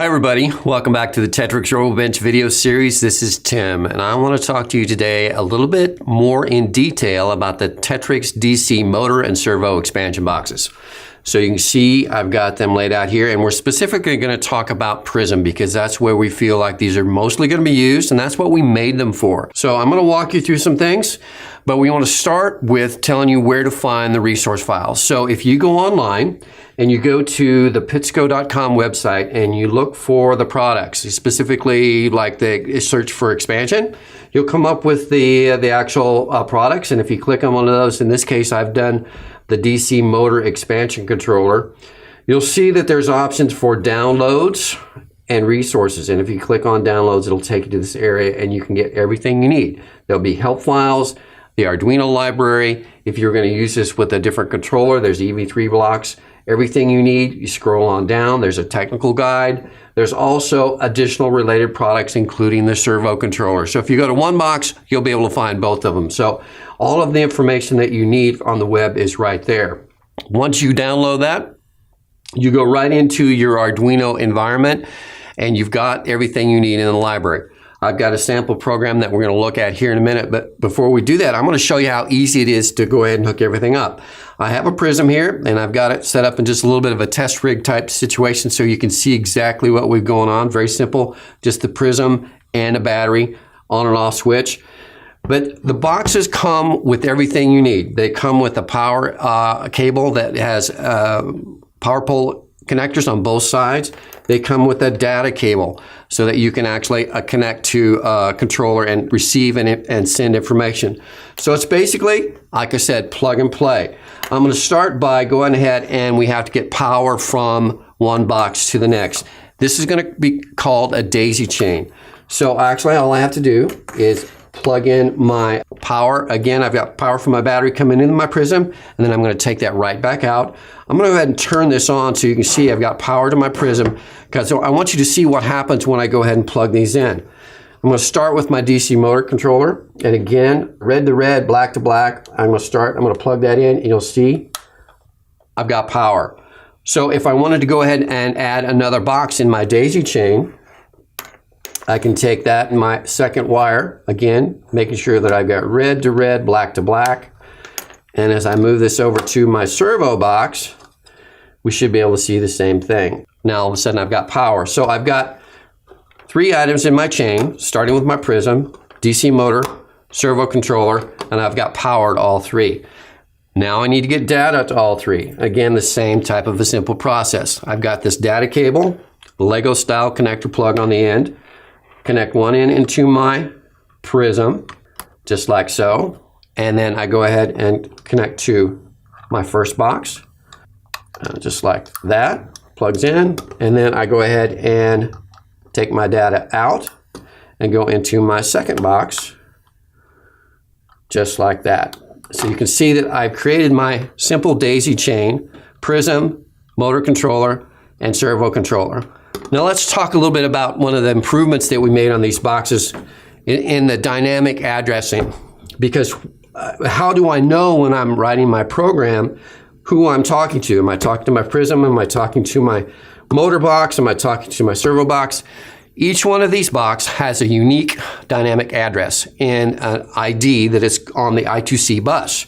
Hi everybody, welcome back to the TETRIX RoboBench video series. This is Tim, and I want to talk to you today a little bit more in detail about the TETRIX DC motor and servo expansion boxes. So you can see I've got them laid out here, and we're specifically going to talk about Prism because that's where we feel like these are mostly going to be used, and that's what we made them for. So I'm going to walk you through some things, but we want to start with telling you where to find the resource files. So if you go online and you go to the Pitsco.com website and you look for the products, specifically like the search for expansion, you'll come up with the actual products. And if you click on one of those, in this case, I've done the DC motor expansion controller, you'll see that there's options for downloads and resources. And if you click on downloads, it'll take you to this area and you can get everything you need. There'll be help files, the Arduino library. If you're going to use this with a different controller, there's EV3 blocks. Everything you need, you scroll on down, there's a technical guide. There's also additional related products, including the servo controller. So if you go to one box, you'll be able to find both of them. So all of the information that you need on the web is right there. Once you download that, you go right into your Arduino environment and you've got everything you need in the library. I've got a sample program that we're going to look at here in a minute, but before we do that, I'm going to show you how easy it is to go ahead and hook everything up. I have a Prism here, and I've got it set up in just a little bit of a test rig type situation so you can see exactly what we've going on. Very simple, just the Prism and a battery, on and off switch. But the boxes come with everything you need. They come with a power cable that has power pole connectors on both sides. They come with a data cable so that you can actually connect to a controller and receive and send information. So it's basically, like I said, plug and play. I'm going to start by going ahead and we have to get power from one box to the next. This is going to be called a daisy chain. So actually all I have to do is plug in my power. Again, I've got power from my battery coming into my Prism, and then I'm going to take that right back out. I'm going to go ahead and turn this on so you can see I've got power to my Prism, because I want you to see what happens when I go ahead and plug these in. I'm going to start with my DC motor controller, and again, red to red, black to black. I'm going to plug that in, and you'll see I've got power. So if I wanted to go ahead and add another box in my daisy chain, I can take that in my second wire, again, making sure that I've got red to red, black to black. And as I move this over to my servo box, we should be able to see the same thing. Now all of a sudden I've got power. So I've got three items in my chain, starting with my Prism, DC motor, servo controller, and I've got power to all three. Now I need to get data to all three. Again, the same type of a simple process. I've got this data cable, Lego style connector plug on the end. Connect one end into my Prism, just like so. And then I go ahead and connect to my first box, just like that, plugs in. And then I go ahead and take my data out and go into my second box, just like that. So you can see that I've created my simple daisy chain, Prism, motor controller, and servo controller. Now let's talk a little bit about one of the improvements that we made on these boxes in the dynamic addressing. Because how do I know when I'm writing my program who I'm talking to? Am I talking to my Prism? Am I talking to my motor box? Am I talking to my servo box? Each one of these boxes has a unique dynamic address and an ID that is on the I2C bus.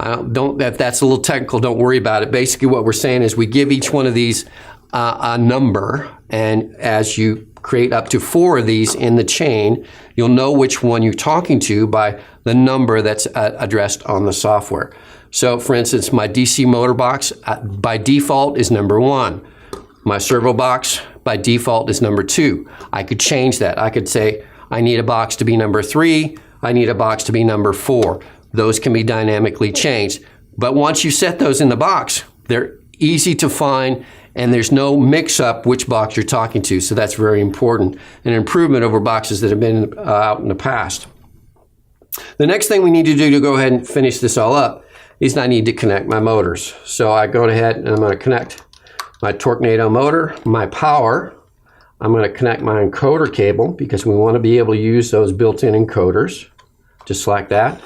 If that's a little technical, don't worry about it. Basically what we're saying is we give each one of these a number, and as you create up to 4 of these in the chain, you'll know which one you're talking to by the number that's addressed on the software. So for instance, my DC motor box by default is number 1. My servo box by default is number 2. I could change that. I could say I need a box to be number 3, I need a box to be number 4. Those can be dynamically changed. But once you set those in the box, they're easy to find, and there's no mix-up which box you're talking to, so that's very important. An improvement over boxes that have been out in the past. The next thing we need to do to go ahead and finish this all up is I need to connect my motors. So I go ahead and I'm going to connect my Tornado motor, my power. I'm going to connect my encoder cable because we want to be able to use those built-in encoders, just like that.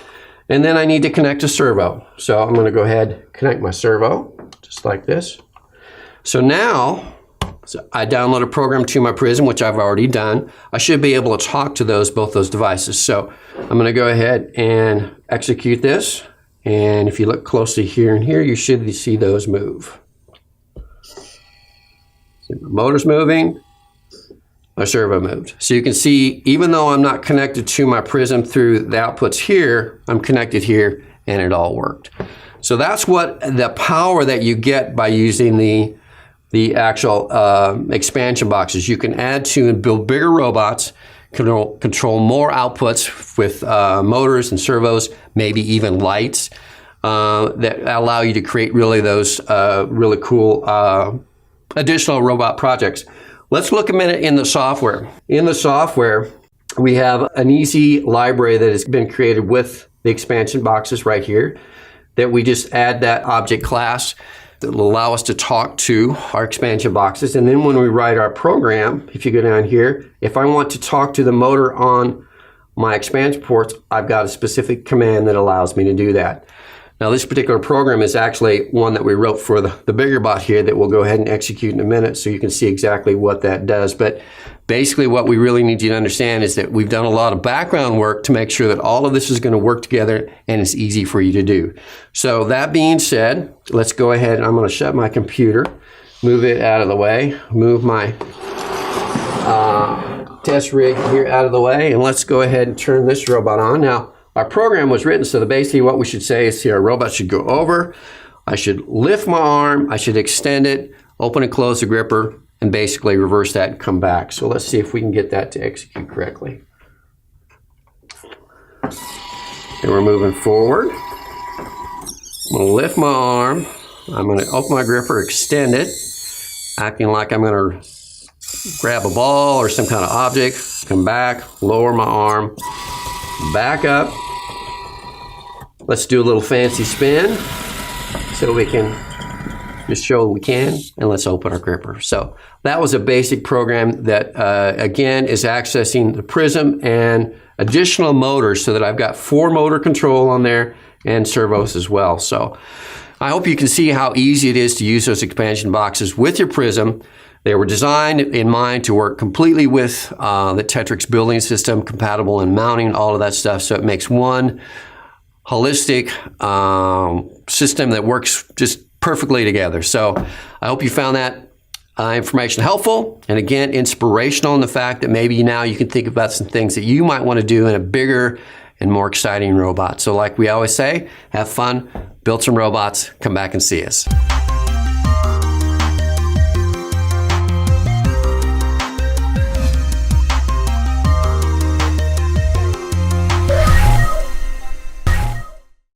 And then I need to connect a servo. So I'm going to go ahead and connect my servo, just like this. So now So I download a program to my Prism, which I've already done. I should be able to talk to both those devices. So I'm going to go ahead and execute this. And if you look closely here and here, you should see those move. See, my motor's moving, my servo moved. So you can see, even though I'm not connected to my Prism through the outputs here, I'm connected here, and it all worked. So that's what the power that you get by using the actual expansion boxes. You can add to and build bigger robots, control more outputs with motors and servos, maybe even lights that allow you to create really those really cool additional robot projects. Let's look a minute in the software. In the software, we have an easy library that has been created with the expansion boxes right here, that we just add that object class that will allow us to talk to our expansion boxes. And then when we write our program, if you go down here, if I want to talk to the motor on my expansion ports, I've got a specific command that allows me to do that. Now this particular program is actually one that we wrote for the bigger bot here that we'll go ahead and execute in a minute, so you can see exactly what that does. But basically what we really need you to understand is that we've done a lot of background work to make sure that all of this is going to work together and it's easy for you to do. So that being said, let's go ahead and I'm going to shut my computer, move it out of the way, move my test rig here out of the way, and let's go ahead and turn this robot on. Now, our program was written so that basically what we should say is here, our robot should go over, I should lift my arm, I should extend it, open and close the gripper, and basically reverse that and come back. So let's see if we can get that to execute correctly. And we're moving forward. I'm going to lift my arm, I'm going to open my gripper, extend it, acting like I'm going to grab a ball or some kind of object, come back, lower my arm, back up. Let's do a little fancy spin so we can just show we can, and let's open our gripper. So that was a basic program that again is accessing the Prism and additional motors, so that I've got 4 motor control on there and servos as well. So I hope you can see how easy it is to use those expansion boxes with your Prism. They were designed in mind to work completely with the TETRIX building system, compatible in mounting, all of that stuff. So it makes one holistic system that works just perfectly together. So I hope you found that information helpful, and again, inspirational in the fact that maybe now you can think about some things that you might want to do in a bigger and more exciting robot. So like we always say, have fun, build some robots, come back and see us.